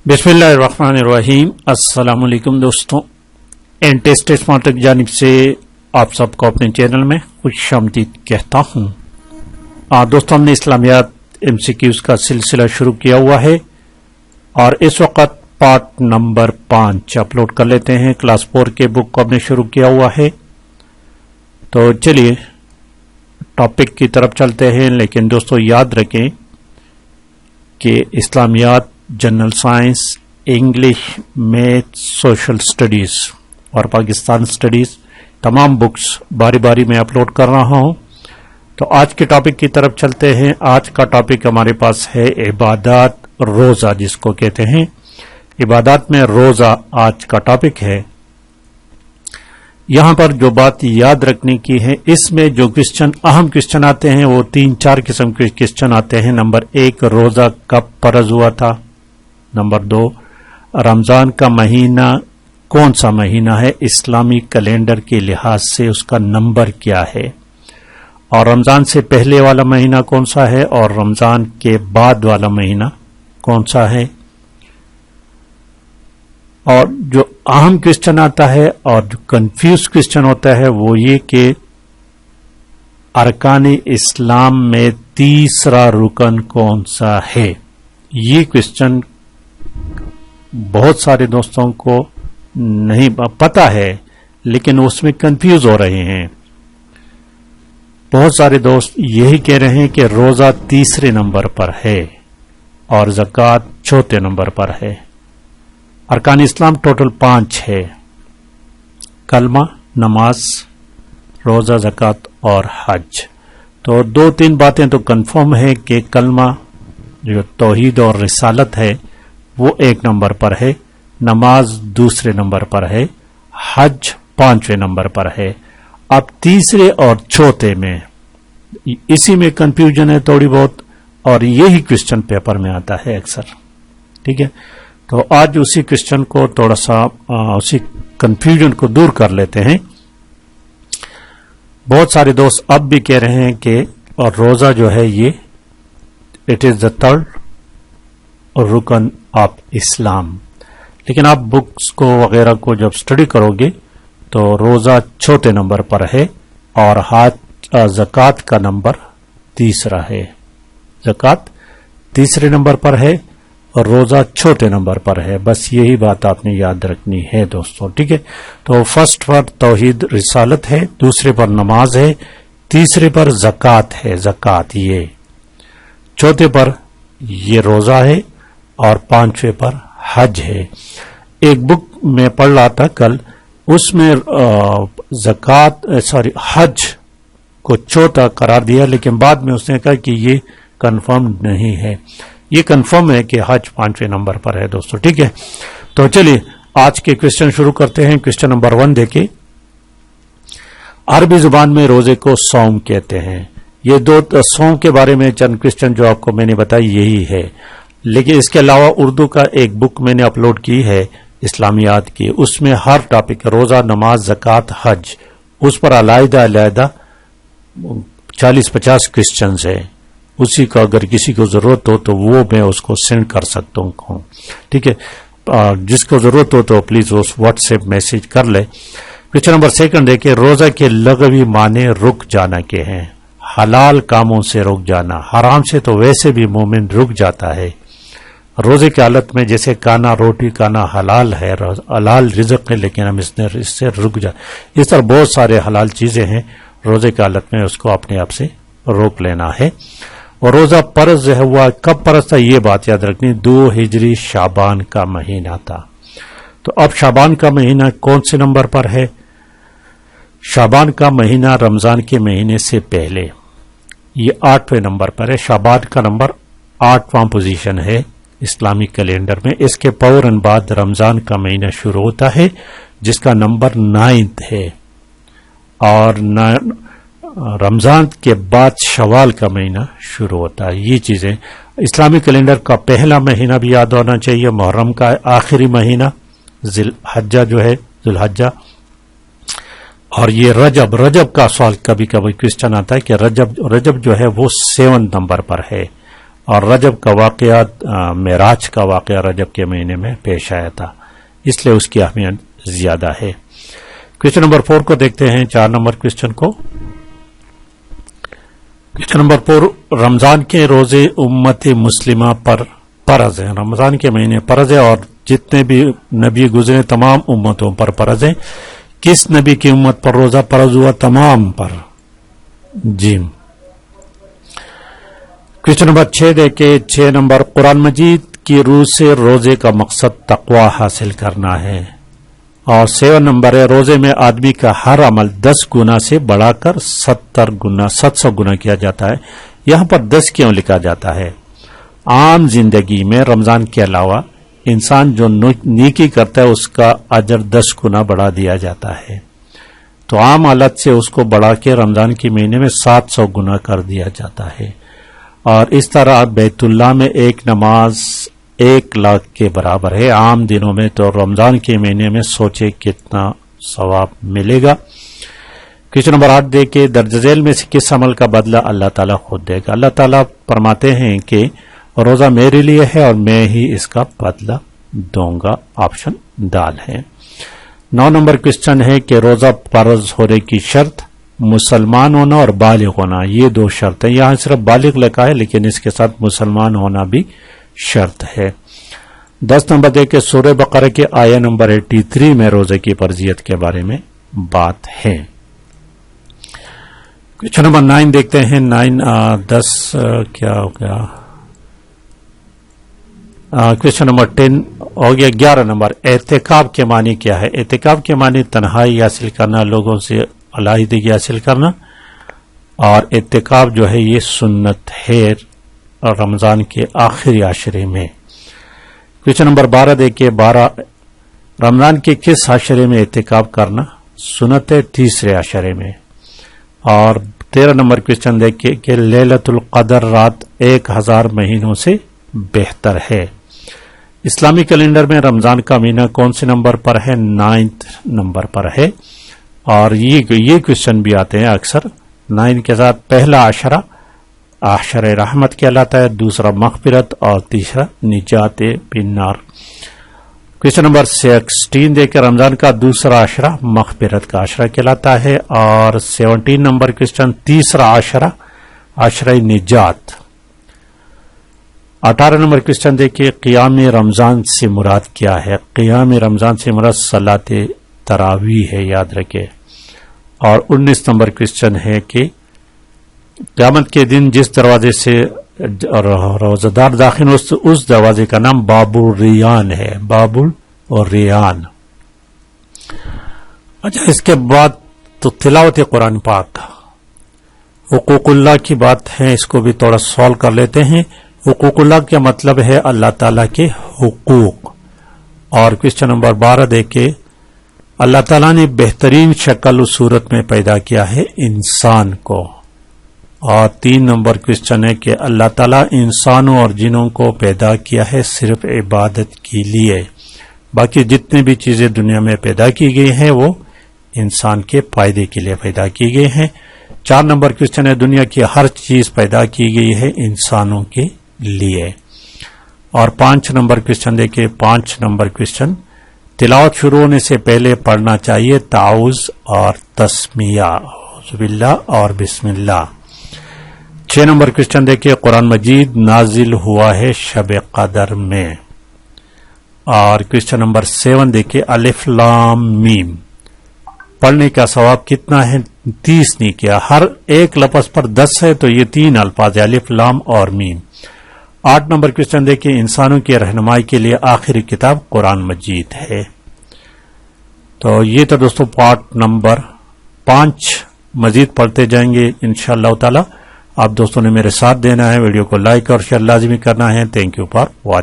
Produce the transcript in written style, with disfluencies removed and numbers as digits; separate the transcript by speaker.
Speaker 1: बिस्मिल्लाहिर्रहमानिर्रहीम। अस्सलाम वालेकुम दोस्तों, एंटेस्ट स्मार्ट की जानिब से आप सबको अपने चैनल में खुशामदीद कहता हूँ। दोस्तों, हमने इस्लामियात MCQs का सिलसिला शुरू किया हुआ है और इस वक्त पार्ट नंबर 5 अपलोड कर लेते हैं। क्लास 4 के बुक को हमने शुरू किया हुआ है, तो चलिए टॉपिक की तरफ चलते हैं। लेकिन दोस्तों याद रखें कि इस्लामियात, general science, English, math, social studies और पाकिस्तान स्टडीज तमाम बुक्स बारी बारी में अपलोड कर रहा हूं। तो आज के टॉपिक की तरफ चलते हैं। आज का टॉपिक हमारे पास है इबादत, रोजा जिसको कहते हैं। इबादत में रोजा आज का टॉपिक है। यहां पर जो बात याद रखने की है, इसमें जो क्वेश्चन, अहम क्वेश्चन आते हैं वो 3-4 किस्म के क्वेश्चन आते हैं। नंबर 1, रोजा कब फर्ज हुआ था। नंबर 2, रमजान का महीना कौन सा महीना है इस्लामी कैलेंडर के लिहाज से, उसका नंबर क्या है। और रमजान से पहले वाला महीना कौन सा है और रमजान के बाद वाला महीना कौन सा है। और जो अहम क्वेश्चन आता है और जो कंफ्यूज क्वेश्चन होता है वो ये कि अरकान इस्लाम में तीसरा रुकन कौन सा है। ये क्वेश्चन बहुत सारे दोस्तों को नहीं पता है, लेकिन उसमें कंफ्यूज हो रहे हैं। बहुत सारे दोस्त यही कह रहे हैं कि रोजा तीसरे नंबर पर है और ज़कात चौथे नंबर पर है। अरकान इस्लाम टोटल 5 है: कलमा, नमाज, रोजा, ज़कात और हज। तो 2-3 बातें तो कंफर्म है कि कलमा जो तौहीद और रिसालत है वो 1 नंबर पर है, नमाज दूसरे नंबर पर है, हज 5वें नंबर पर है। अब तीसरे और चौथे में इसी में कंफ्यूजन है थोड़ी बहुत, और यही क्वेश्चन पेपर में आता है अक्सर। ठीक है, तो आज उसी क्वेश्चन को थोड़ा सा उसी कंफ्यूजन को दूर कर लेते हैं। बहुत सारे दोस्त अब भी कह रहे हैं कि और रोजा जो है ये इट इज द थर्ड रुकन ऑफ इस्लाम, लेकिन आप बुक्स को वगैरह को जब स्टडी करोगे तो रोजा चौथे नंबर पर है और ज़कात का नंबर तीसरा है। ज़कात तीसरे नंबर पर है और रोजा चौथे नंबर पर है। बस यही बात आपने याद रखनी है दोस्तों। ठीक है, तो फर्स्ट पर तौहीद रिसालत है, दूसरे पर नमाज है, तीसरे पर ज़कात है, ज़कात ये, चौथे पर ये रोजा है और 5वें पर हज है। एक बुक में पढ़ रहा था कल, उसमें हज को चौथा करार दिया, लेकिन बाद में उसने कहा कि ये कंफर्म नहीं है। ये कंफर्म है कि हज 5वें नंबर पर है दोस्तों। ठीक है, तो चलिए आज के क्वेश्चन शुरू करते हैं। क्वेश्चन नंबर 1 देखिए। अरबी जुबान में रोजे को सौम कहते हैं। ये 2 सौम के बारे में चंद क्वेश्चन जो आपको मैंने बताई यही है, लेकिन इसके अलावा उर्दू का एक बुक मैंने अपलोड की है इस्लामियात की, उसमें हर टॉपिक रोजा, नमाज, ज़कात, हज, उस पर अलग-अलग 40-50 क्वेश्चन है। उसी का अगर किसी को जरूरत हो तो वो मैं उसको सेंड कर सकता हूँ। ठीक है, जिसको जरूरत हो तो प्लीज उस व्हाट्सएप मैसेज कर ले। क्वेश्चन नंबर 2 देखिए। रोजा के लगवी माने रुक जाना के हैं। हलाल कामों से रुक जाना, हराम से तो वैसे भी मोमिन रुक जाता है। रोजे की हालत में जैसे खाना, रोटी खाना हलाल है, हलाल रिज़्क़ है, लेकिन हम इससे रुक जा। इस तरह बहुत सारे हलाल चीजें हैं, रोजे की हालत में उसको अपने आप से रोक लेना है। और रोजा फर्ज हुआ कब फर्ज था, ये बात याद रखनी, 2 हिजरी शाबान का महीना था। तो अब शाबान का महीना कौन से नंबर पर है। शाबान का महीना रमजान के महीने से पहले, ये 8वें नंबर पर है। शाबान का नंबर 8वां पोजीशन है इस्लामी कैलेंडर में। इसके फौरन बाद रमजान का महीना शुरू होता है जिसका नंबर 9 है, और रमजान के बाद शवाल का महीना शुरू होता है। ये चीजें इस्लामी कैलेंडर का पहला महीना भी याद होना चाहिए, मुहर्रम का आखिरी महीना ज़ुल्हज्जा जो है, ज़ुल्हज्जा, और ये रजब का सवाल कभी कभी क्वेश्चन आता है कि रजब जो है वो 7 नंबर पर है اور رجب کا واقعہ معراج کا واقعہ رجب کے مہینے میں پیش آیا تھا، اس لیے اس کی اہمیت زیادہ ہے۔ کویشچن نمبر 4 کو دیکھتے ہیں، 4 نمبر کویشچن کو۔ کویشچن نمبر 4، رمضان کے روزے امت مسلمہ پر فرض ہیں۔ رمضان کے مہینے فرض ہے اور جتنے بھی نبی گزرے تمام امتوں پر فرض ہے۔ کس نبی کی امت پر روزہ فرض ہوا؟ تمام پر۔ جی کویشچن نمبر 6 دیکھیں، 6 نمبر، قرآن مجید کی روح سے روزے کا مقصد تقوی حاصل کرنا ہے۔ اور 7 نمبر ہے، روزے میں آدمی کا ہر عمل 10 گنا سے بڑھا کر 700 گنا کیا جاتا ہے۔ یہاں پر 10 کیوں لکھا جاتا ہے؟ عام زندگی میں رمضان کے علاوہ انسان جو نیکی کرتا ہے اس کا اجر 10 گنا بڑھا دیا جاتا ہے، تو عام حالت سے اس کو بڑھا کے رمضان کے مہینے میں 700 گنا کر دیا جاتا ہے۔ اور اس طرح بیت اللہ میں ایک نماز 1 لاکھ کے برابر ہے عام دنوں میں، تو رمضان کے مہینے میں سوچے کتنا ثواب ملے گا۔ کویشچن نمبر 8 دیکھیں، درج ذیل میں سے کس عمل کا بدلہ اللہ تعالیٰ خود دے گا؟ اللہ تعالیٰ فرماتے ہیں کہ روزہ میرے لیے ہے اور میں ہی اس کا بدلہ دوں گا، آپشن دال ہے۔ 9 نمبر کویشچن ہے کہ روزہ فرض ہونے کی شرط مسلمان ہونا اور بالغ ہونا، یہ 2 شرط ہیں۔ یہاں صرف بالغ لکھا ہے لیکن اس کے ساتھ مسلمان ہونا بھی شرط ہے۔ 10 نمبر دیکھیں، سورہ بقرہ کے آیہ نمبر 83 میں روزے کی فرضیت کے بارے میں بات ہے۔ کویشچن نمبر 9 دیکھتے ہیں، 10 کیا ہو گیا؟ کویشچن نمبر 10 ہو گیا۔ 11 نمبر، اعتکاف کے معنی کیا ہے؟ اعتکاف کے معنی تنہائی حاصل کرنا، لوگوں سے علیحدگی حاصل کرنا، اور اعتکاف جو ہے یہ سنت ہے رمضان کے آخری عشرے میں۔ کویشچن نمبر 12 دیکھیے، 12، رمضان کے کس عشرے میں اعتکاف کرنا سنت ہے؟ تیسرے عشرے میں۔ اور 13 نمبر کویشچن دیکھیے کہ لیلۃ القدر رات 1000 مہینوں سے بہتر ہے۔ اسلامی کیلنڈر میں رمضان کا مہینہ کون سے نمبر پر ہے؟ 9 نمبر پر ہے۔ اور یہ کویشچن بھی آتے ہیں اکثر 9 کے ساتھ۔ پہلا عشرہ رحمت کہلاتا ہے، دوسرا مغفرت اور تیسرا نجات من نار۔ کویشچن نمبر 16 دیکھ کر رمضان کا دوسرا عشرہ مغفرت کا عشرہ کہلاتا ہے۔ اور 17 نمبر کویشچن، تیسرا عشرہ نجات۔ 18 نمبر کویشچن دیکھیے، قیام رمضان سے مراد کیا ہے؟ قیام رمضان سے مراد صلاۃ تراویح ہے، یاد رکھے۔ اور 19 نمبر کویشچن ہے کہ قیامت کے دن جس دروازے سے روزہ دار داخل ہو اس دروازے کا نام باب الریان ہے، باب الریان۔ اچھا، اس کے بعد تو تلاوت قرآن پاک، حقوق اللہ کی بات ہے، اس کو بھی تھوڑا سالو کر لیتے ہیں۔ حقوق اللہ کا مطلب ہے اللہ تعالیٰ کے حقوق۔ اور کویشچن نمبر 12 دیکھیں، اللہ تعالیٰ نے بہترین شکل و صورت میں پیدا کیا ہے انسان کو۔ اور 3 نمبر کویشچن ہے کہ اللہ تعالیٰ انسانوں اور جنوں کو پیدا کیا ہے صرف عبادت کے لیے، باقی جتنے بھی چیزیں دنیا میں پیدا کی گئی ہیں وہ انسان کے فائدے کے لیے پیدا کی گئی ہیں۔ 4 نمبر کویشچن ہے، دنیا کی ہر چیز پیدا کی گئی ہے انسانوں کے لیے۔ اور 5 نمبر کویشچن دیکھیں، 5 نمبر کویشچن، تلاوت شروع ہونے سے پہلے پڑھنا چاہیے تعوذ اور تسمیہ، اعوذ باللہ اور بسم اللہ۔ 6 نمبر کویشچن دیکھیے، قرآن مجید نازل ہوا ہے شب قدر میں۔ اور کویشچن نمبر 7 دیکھیے، الف لام میم، پڑھنے کا ثواب کتنا ہے؟ 30 نہیں کیا، ہر ایک لفظ پر 10 ہے تو یہ 3 الفاظ ہے، الف لام اور میم۔ 8 نمبر کویشچن دیکھیں، انسانوں کی رہنمائی کے لیے آخری کتاب قرآن مجید ہے۔ تو یہ تو دوستوں پارٹ نمبر 5، مزید پڑھتے جائیں گے انشاءاللہ تعالی۔ آپ دوستوں نے میرے ساتھ دینا ہے، ویڈیو کو لائک اور شیئر لازمی کرنا ہے۔ Thank you for watching.